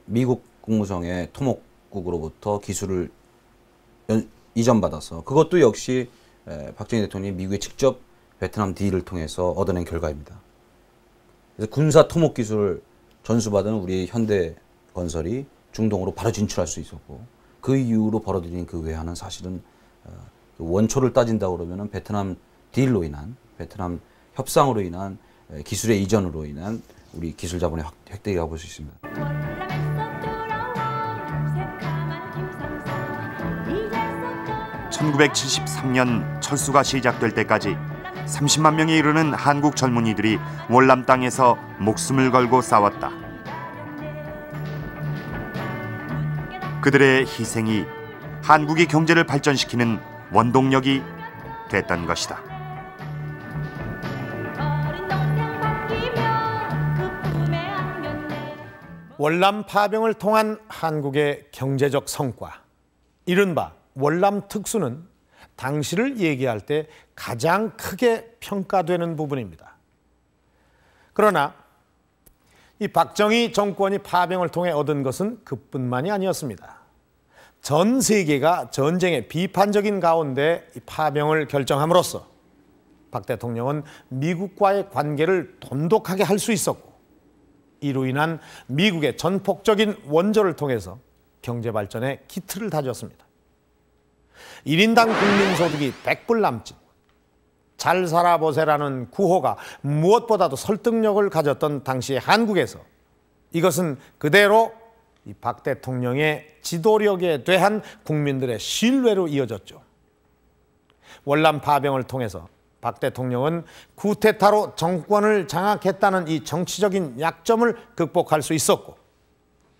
미국 국무성의 토목국으로부터 기술을 이전받아서, 그것도 역시 박정희 대통령이 미국에 직접 베트남 딜을 통해서 얻어낸 결과입니다. 그래서 군사 토목 기술을 전수받은 우리 현대 건설이 중동으로 바로 진출할 수 있었고, 그 이후로 벌어들인 그 외환은 사실은 그 원초를 따진다 그러면은 베트남 딜로 인한, 베트남 협상으로 인한 기술의 이전으로 인한 우리 기술 자본의 획득이라고 볼 수 있습니다. 1973년 철수가 시작될 때까지 30만 명에 이르는 한국 젊은이들이 월남 땅에서 목숨을 걸고 싸웠다. 그들의 희생이 한국의 경제를 발전시키는 원동력이 됐던 것이다. 월남 파병을 통한 한국의 경제적 성과, 이른바 월남 특수는 당시를 얘기할 때 가장 크게 평가되는 부분입니다. 그러나 이 박정희 정권이 파병을 통해 얻은 것은 그뿐만이 아니었습니다. 전 세계가 전쟁의 비판적인 가운데 이 파병을 결정함으로써 박 대통령은 미국과의 관계를 돈독하게 할 수 있었고, 이로 인한 미국의 전폭적인 원조를 통해서 경제 발전에 기틀을 다졌습니다. 1인당 국민소득이 100불 남짓, 잘 살아보세라는 구호가 무엇보다도 설득력을 가졌던 당시 한국에서 이것은 그대로 이 박 대통령의 지도력에 대한 국민들의 신뢰로 이어졌죠. 월남 파병을 통해서 박 대통령은 쿠데타로 정권을 장악했다는 이 정치적인 약점을 극복할 수 있었고,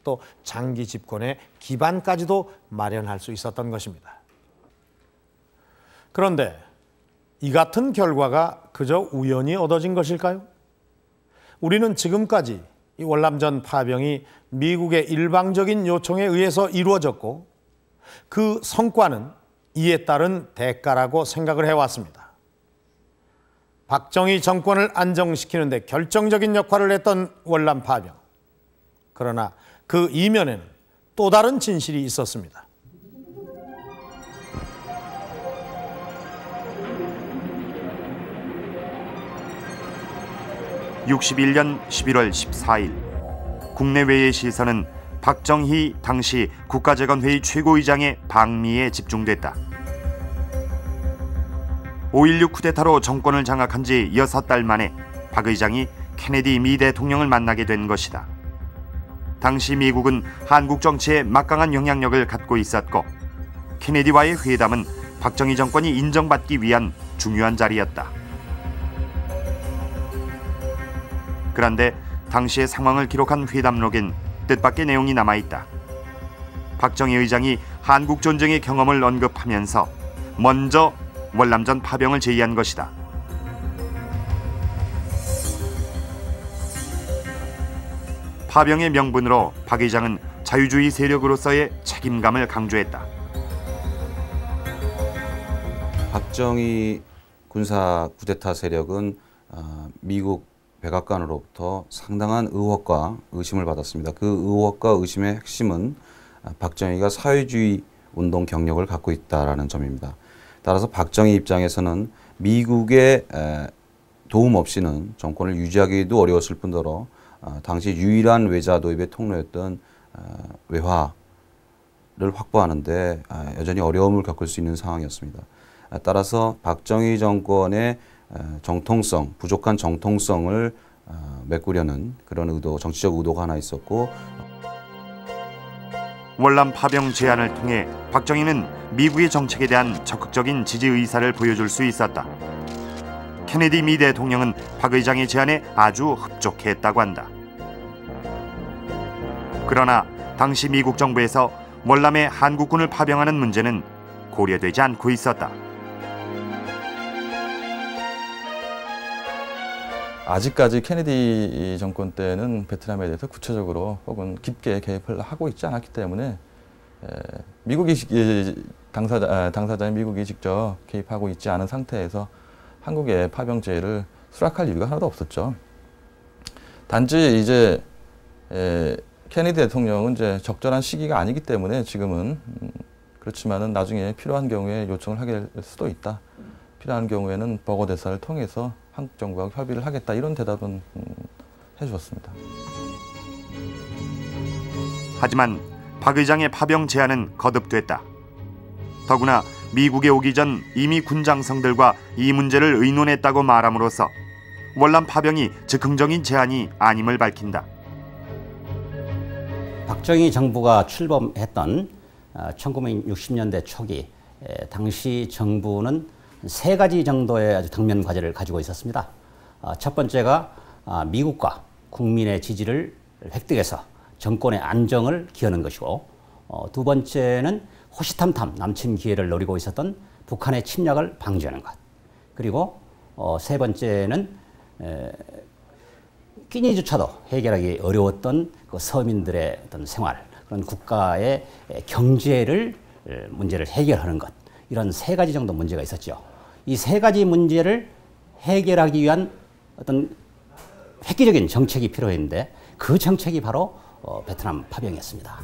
또 장기 집권의 기반까지도 마련할 수 있었던 것입니다. 그런데 이 같은 결과가 그저 우연히 얻어진 것일까요? 우리는 지금까지 이 월남전 파병이 미국의 일방적인 요청에 의해서 이루어졌고, 그 성과는 이에 따른 대가라고 생각을 해왔습니다. 박정희 정권을 안정시키는 데 결정적인 역할을 했던 월남 파병. 그러나 그 이면에는 또 다른 진실이 있었습니다. (61년 11월 14일) 국내외의 시선은 박정희 당시 국가재건회의 최고의장의 방미에 집중됐다. 5.16 쿠데타로 정권을 장악한 지 6달 만에 박 의장이 케네디 미 대통령을 만나게 된 것이다. 당시 미국은 한국 정치에 막강한 영향력을 갖고 있었고, 케네디와의 회담은 박정희 정권이 인정받기 위한 중요한 자리였다. 그런데 당시의 상황을 기록한 회담록엔 뜻밖의 내용이 남아있다. 박정희 의장이 한국 전쟁의 경험을 언급하면서 먼저 월남전 파병을 제의한 것이다. 파병의 명분으로 박 의장은 자유주의 세력으로서의 책임감을 강조했다. 박정희 군사 쿠데타 세력은 미국 백악관으로부터 상당한 의혹과 의심을 받았습니다. 그 의혹과 의심의 핵심은 박정희가 사회주의 운동 경력을 갖고 있다는 점입니다. 따라서 박정희 입장에서는 미국의 도움 없이는 정권을 유지하기도 어려웠을 뿐더러 당시 유일한 외자 도입의 통로였던 외화를 확보하는데 여전히 어려움을 겪을 수 있는 상황이었습니다. 따라서 박정희 정권의 정통성, 부족한 정통성을 메꾸려는 그런 의도, 정치적 의도가 하나 있었고, 월남 파병 제안을 통해 박정희는 미국의 정책에 대한 적극적인 지지 의사를 보여줄 수 있었다. 케네디 미 대통령은 박 의장의 제안에 아주 흡족해했다고 한다. 그러나 당시 미국 정부에서 월남에 한국군을 파병하는 문제는 고려되지 않고 있었다. 아직까지 케네디 정권 때는 베트남에 대해서 구체적으로 혹은 깊게 개입을 하고 있지 않았기 때문에 미국이 당사자인 미국이 직접 개입하고 있지 않은 상태에서 한국의 파병제를 수락할 이유가 하나도 없었죠. 단지 이제 케네디 대통령은 이제 적절한 시기가 아니기 때문에 지금은 그렇지만은 나중에 필요한 경우에 요청을 하게 될 수도 있다. 필요한 경우에는 버거 대사를 통해서 한국 정부와 협의를 하겠다, 이런 대답은 해주었습니다. 하지만 박 의장의 파병 제안은 거듭됐다. 더구나 미국에 오기 전 이미 군장성들과 이 문제를 의논했다고 말함으로써 월남 파병이 즉흥적인 제안이 아님을 밝힌다. 박정희 정부가 출범했던 1960년대 초기 당시 정부는 세 가지 정도의 아주 당면 과제를 가지고 있었습니다. 첫 번째가 미국과 국민의 지지를 획득해서 정권의 안정을 기하는 것이고, 두 번째는 호시탐탐 남침 기회를 노리고 있었던 북한의 침략을 방지하는 것, 그리고 세 번째는 끼니조차도 해결하기 어려웠던 그 서민들의 어떤 생활, 그런 국가의 경제를 문제를 해결하는 것, 이런 세 가지 정도 문제가 있었죠. 이 세 가지 문제를 해결하기 위한 어떤 획기적인 정책이 필요했는데 그 정책이 바로 베트남 파병이었습니다.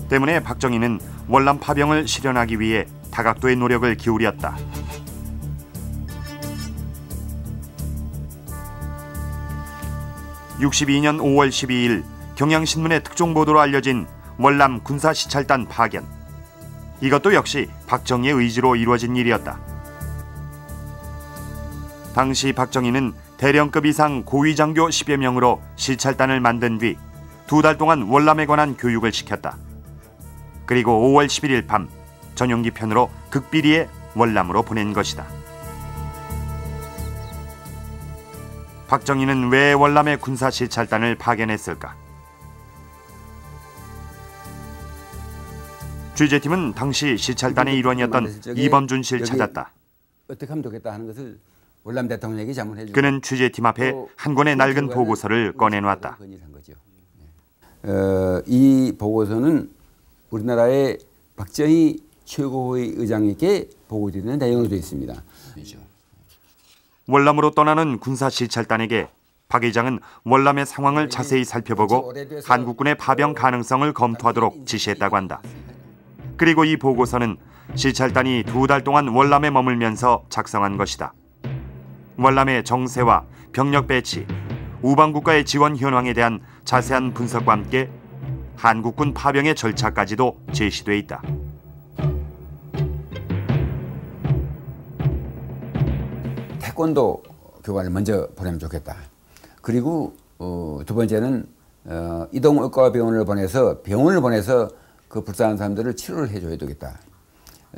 때문에 박정희는 월남 파병을 실현하기 위해 다각도의 노력을 기울였다. (1962년 5월 12일) 경향신문의 특종보도로 알려진 월남 군사시찰단 파견. 이것도 역시 박정희의 의지로 이루어진 일이었다. 당시 박정희는 대령급 이상 고위장교 10여 명으로 시찰단을 만든 뒤 2달 동안 월남에 관한 교육을 시켰다. 그리고 5월 11일 밤 전용기 편으로 극비리에 월남으로 보낸 것이다. 박정희는 왜 월남의 군사시찰단을 파견했을까? 취재팀은 당시 시찰단의 일원이었던 이범준 씨를 찾았다. 어떻게 하면 좋겠다 하는 것을 월남 대통령에게 자문해 주고, 그는 취재팀 앞에 한 권의 낡은 보고서를 꺼내놓았다. 이 보고서는 우리나라의 박정희 최고의 의장에게 보고드리는 내용으로 되어 있습니다. 월남으로 떠나는 군사시찰단에게 박 의장은 월남의 상황을 자세히 살펴보고 한국군의 파병 가능성을 검토하도록 지시했다고 한다. 그리고 이 보고서는 시찰단이 2달 동안 월남에 머물면서 작성한 것이다. 월남의 정세와 병력 배치, 우방국가의 지원 현황에 대한 자세한 분석과 함께 한국군 파병의 절차까지도 제시돼 있다. 태권도 교관을 먼저 보내면 좋겠다. 그리고 두 번째는 이동의과병원을 보내서 그 불쌍한 사람들을 치료를 해줘야 되겠다.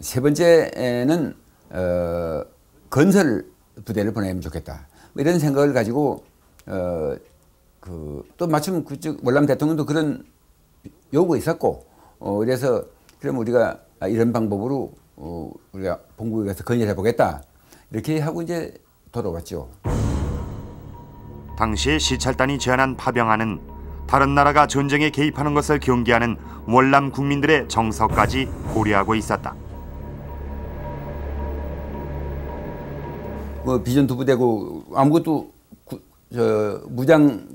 세 번째는 건설 부대를 보내면 좋겠다. 이런 생각을 가지고 또 마침 그쪽 월남 대통령도 그런 요구가 있었고, 그래서 그럼 우리가 이런 방법으로 우리가 본국에 가서 건설해 보겠다, 이렇게 하고 이제 돌아왔죠. 당시에 시찰단이 제안한 파병안은 다른 나라가 전쟁에 개입하는 것을 경계하는 월남 국민들의 정서까지 고려하고 있었다. 비전 두부대고 아무것도 무장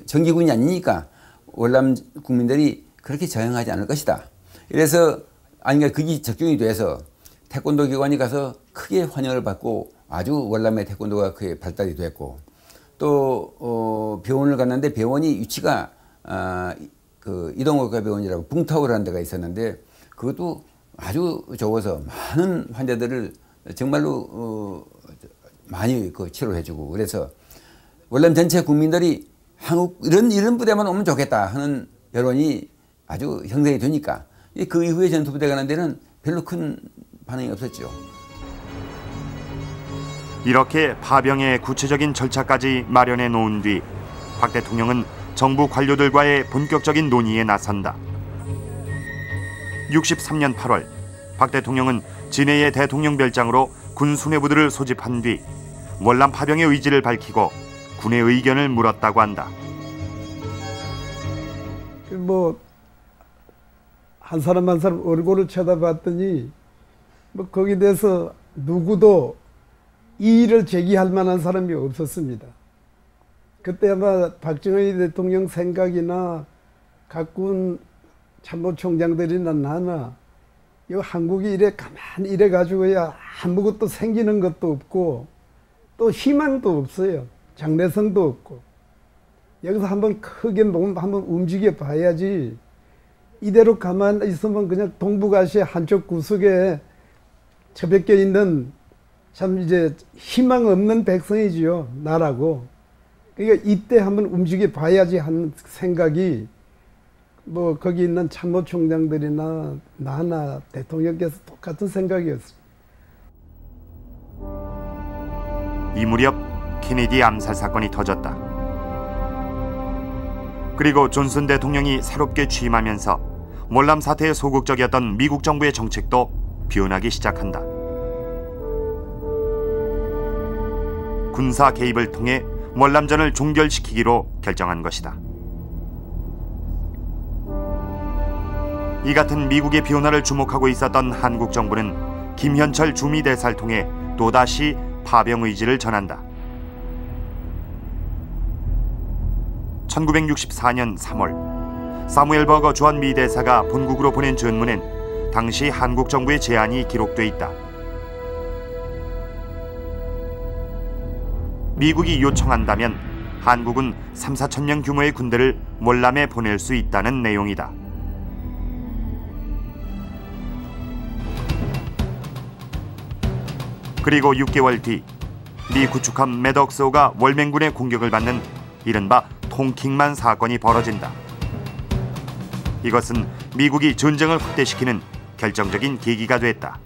정기군이 아니니까 월남 국민들이 그렇게 저항하지 않을 것이다. 이래서 그게 적중이 돼서 태권도 기관이 가서 크게 환영을 받고 아주 월남의 태권도가 크게 발달이 됐고, 또 병원을 갔는데 병원이 위치가 이동의과 병원이라고 붕타오라는 데가 있었는데 그것도 아주 좋아서 많은 환자들을 정말로 많이 치료를 해주고, 그래서 월남 전체 국민들이 한국 이런 부대만 오면 좋겠다 하는 여론이 아주 형성이 되니까 그 이후에 전투부대 가는 데는 별로 큰 반응이 없었죠. 이렇게 파병의 구체적인 절차까지 마련해 놓은 뒤 박 대통령은 정부 관료들과의 본격적인 논의에 나선다. 63년 8월 박 대통령은 진해의 대통령 별장으로 군 수뇌부들을 소집한 뒤 월남 파병의 의지를 밝히고 군의 의견을 물었다고 한다. 한 사람 한 사람 얼굴을 쳐다봤더니 거기에 대해서 누구도 이의를 제기할 만한 사람이 없었습니다. 그때 아마 박정희 대통령 생각이나 각군 참모총장들이나 나나 이 한국이 이래 가만히 이래 가지고야 아무것도 생기는 것도 없고 또 희망도 없어요. 장래성도 없고. 여기서 한번 크게 몸 한번 움직여 봐야지. 이대로 가만 있으면 그냥 동북아시아 한쪽 구석에 처박혀 있는 참 이제 희망 없는 백성이지요. 나라고. 그러니까 이때 한번 움직여 봐야지 하는 생각이 뭐 거기 있는 참모총장들이나 나나 대통령께서 똑같은 생각이었어요. 이 무렵 케네디 암살 사건이 터졌다. 그리고 존슨 대통령이 새롭게 취임하면서 월남 사태에 소극적이었던 미국 정부의 정책도 변하기 시작한다. 군사 개입을 통해 월남전을 종결시키기로 결정한 것이다. 이 같은 미국의 변화를 주목하고 있었던 한국 정부는 김현철 주미대사를 통해 또다시 파병 의지를 전한다. 1964년 3월 사무엘 버거 주한 대사가 본국으로 보낸 전문엔 당시 한국 정부의 제안이 기록돼 있다. 미국이 요청한다면 한국은 3-4천 명 규모의 군대를 월남에 보낼 수 있다는 내용이다. 그리고 6개월 뒤 미 구축함 매덕스호가 월맹군의 공격을 받는 이른바 통킹만 사건이 벌어진다. 이것은 미국이 전쟁을 확대시키는 결정적인 계기가 됐다.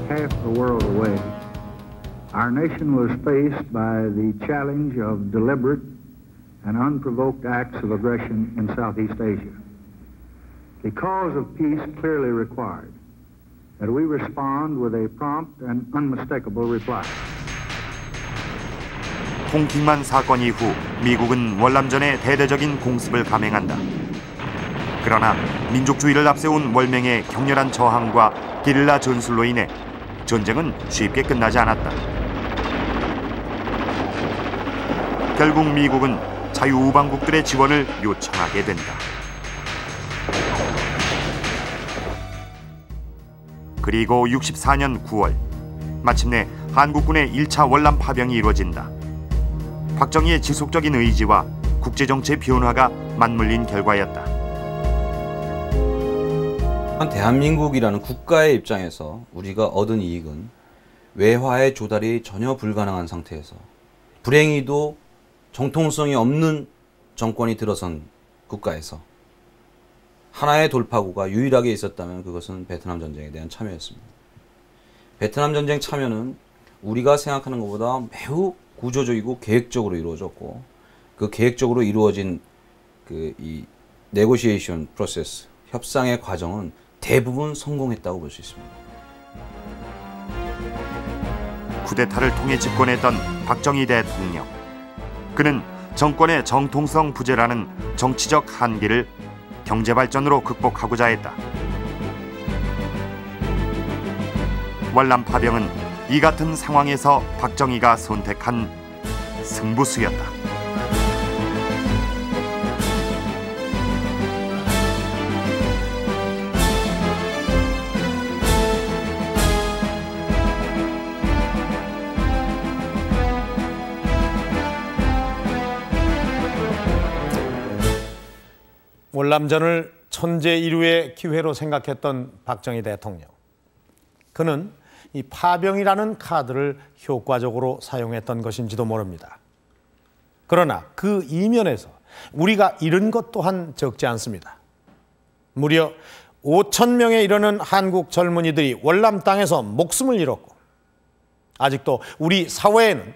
Half the world away, our nation was faced by the challenge of deliberate and unprovoked acts of aggression in Southeast Asia. The cause of peace clearly required that we respond with a prompt and unmistakable reply. 통킹만 사건 이후 미국은 월남전에 대대적인 공습을 감행한다. 그러나 민족주의를 앞세운 월맹의 격렬한 저항과 게릴라 전술로 인해 전쟁은 쉽게 끝나지 않았다. 결국 미국은 자유우방국들의 지원을 요청하게 된다. 그리고 64년 9월 마침내 한국군의 1차 월남 파병이 이루어진다. 박정희의 지속적인 의지와 국제정치의 변화가 맞물린 결과였다. 대한민국이라는 국가의 입장에서 우리가 얻은 이익은 외화의 조달이 전혀 불가능한 상태에서 불행히도 정통성이 없는 정권이 들어선 국가에서 하나의 돌파구가 유일하게 있었다면 그것은 베트남 전쟁에 대한 참여였습니다. 베트남 전쟁 참여는 우리가 생각하는 것보다 매우 구조적이고 계획적으로 이루어졌고 그 계획적으로 이루어진 이 네고시에이션 프로세스, 협상의 과정은 대부분 성공했다고 볼 수 있습니다. 쿠데타를 통해 집권했던 박정희 대통령. 그는 정권의 정통성 부재라는 정치적 한계를 경제발전으로 극복하고자 했다. 월남 파병은 이 같은 상황에서 박정희가 선택한 승부수였다. 월남전을 천재일우의 기회로 생각했던 박정희 대통령. 그는 이 파병이라는 카드를 효과적으로 사용했던 것인지도 모릅니다. 그러나 그 이면에서 우리가 잃은 것 또한 적지 않습니다. 무려 5천 명에 이르는 한국 젊은이들이 월남 땅에서 목숨을 잃었고 아직도 우리 사회에는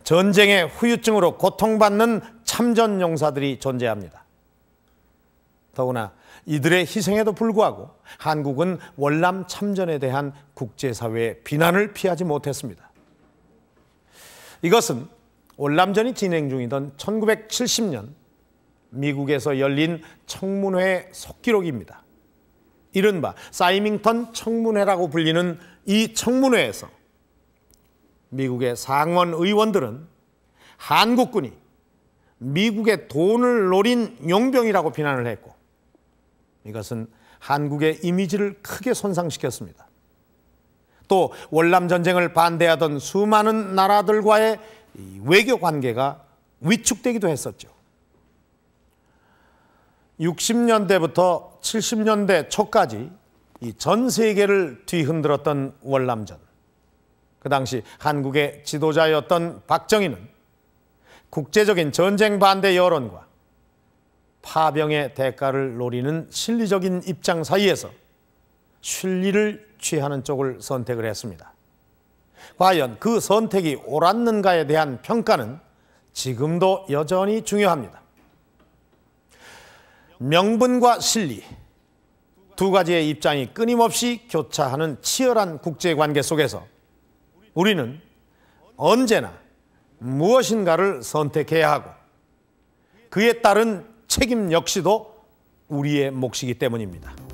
전쟁의 후유증으로 고통받는 참전 용사들이 존재합니다. 더구나 이들의 희생에도 불구하고 한국은 월남 참전에 대한 국제사회의 비난을 피하지 못했습니다. 이것은 월남전이 진행 중이던 1970년 미국에서 열린 청문회 속기록입니다. 이른바 사이밍턴 청문회라고 불리는 이 청문회에서 미국의 상원 의원들은 한국군이 미국의 돈을 노린 용병이라고 비난을 했고 이것은 한국의 이미지를 크게 손상시켰습니다. 또 월남 전쟁을 반대하던 수많은 나라들과의 이 외교 관계가 위축되기도 했었죠. 60년대부터 70년대 초까지 이 전 세계를 뒤흔들었던 월남전. 그 당시 한국의 지도자였던 박정희는 국제적인 전쟁 반대 여론과 파병의 대가를 노리는 실리적인 입장 사이에서 실리를 취하는 쪽을 선택을 했습니다. 과연 그 선택이 옳았는가에 대한 평가는 지금도 여전히 중요합니다. 명분과 실리, 두 가지의 입장이 끊임없이 교차하는 치열한 국제관계 속에서 우리는 언제나 무엇인가를 선택해야 하고 그에 따른 책임 역시도 우리의 몫이기 때문입니다.